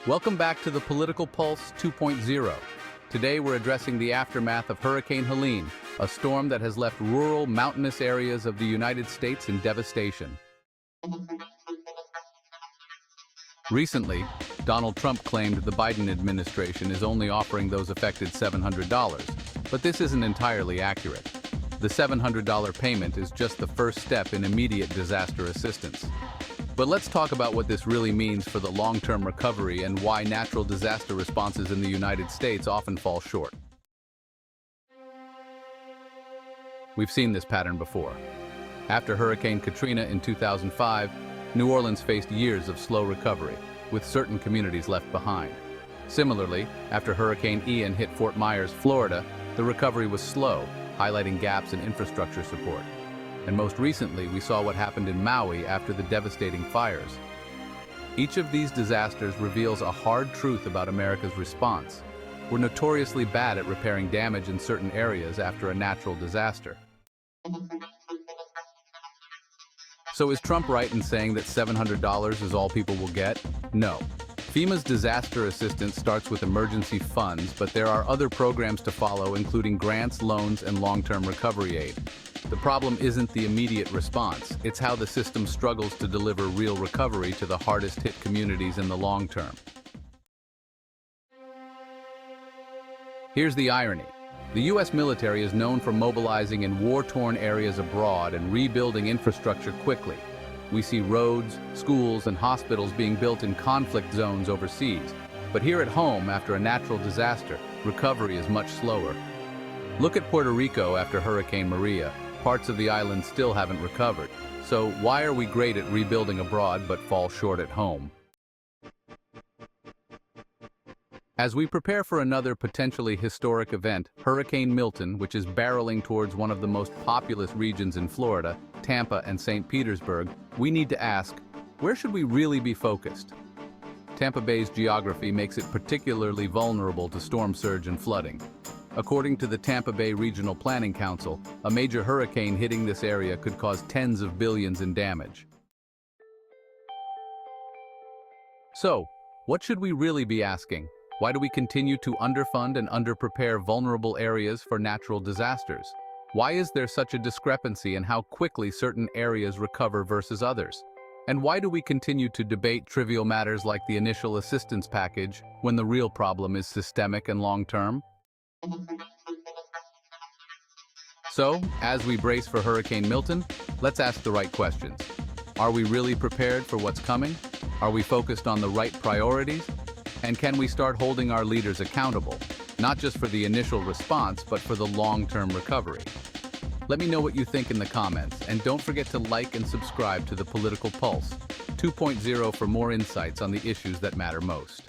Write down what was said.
Welcome back to the Political Pulse 2.0. Today we're addressing the aftermath of Hurricane Helene, a storm that has left rural, mountainous areas of the United States in devastation. Recently, Donald Trump claimed the Biden administration is only offering those affected $700, but this isn't entirely accurate. The $700 payment is just the first step in immediate disaster assistance. But let's talk about what this really means for the long-term recovery and why natural disaster responses in the United States often fall short. We've seen this pattern before. After Hurricane Katrina in 2005, New Orleans faced years of slow recovery, with certain communities left behind. Similarly, after Hurricane Ian hit Fort Myers, Florida, the recovery was slow, highlighting gaps in infrastructure support. And most recently, we saw what happened in Maui after the devastating fires. Each of these disasters reveals a hard truth about America's response. We're notoriously bad at repairing damage in certain areas after a natural disaster. So is Trump right in saying that $700 is all people will get? No. FEMA's disaster assistance starts with emergency funds, but there are other programs to follow, including grants, loans, and long-term recovery aid. The problem isn't the immediate response, it's how the system struggles to deliver real recovery to the hardest-hit communities in the long term. Here's the irony. The U.S. military is known for mobilizing in war-torn areas abroad and rebuilding infrastructure quickly. We see roads, schools, and hospitals being built in conflict zones overseas. But here at home, after a natural disaster, recovery is much slower. Look at Puerto Rico after Hurricane Maria. Parts of the island still haven't recovered. So why are we great at rebuilding abroad but fall short at home? As we prepare for another potentially historic event, Hurricane Milton, which is barreling towards one of the most populous regions in Florida, Tampa and St. Petersburg, we need to ask, where should we really be focused? Tampa Bay's geography makes it particularly vulnerable to storm surge and flooding. According to the Tampa Bay Regional Planning Council, a major hurricane hitting this area could cause tens of billions in damage. So, what should we really be asking? Why do we continue to underfund and underprepare vulnerable areas for natural disasters? Why is there such a discrepancy in how quickly certain areas recover versus others? And why do we continue to debate trivial matters like the initial assistance package when the real problem is systemic and long-term? So, as we brace for Hurricane Milton, let's ask the right questions. Are we really prepared for what's coming? Are we focused on the right priorities? And can we start holding our leaders accountable, not just for the initial response, but for the long-term recovery? Let me know what you think in the comments, and don't forget to like and subscribe to the Political Pulse 2.0 for more insights on the issues that matter most.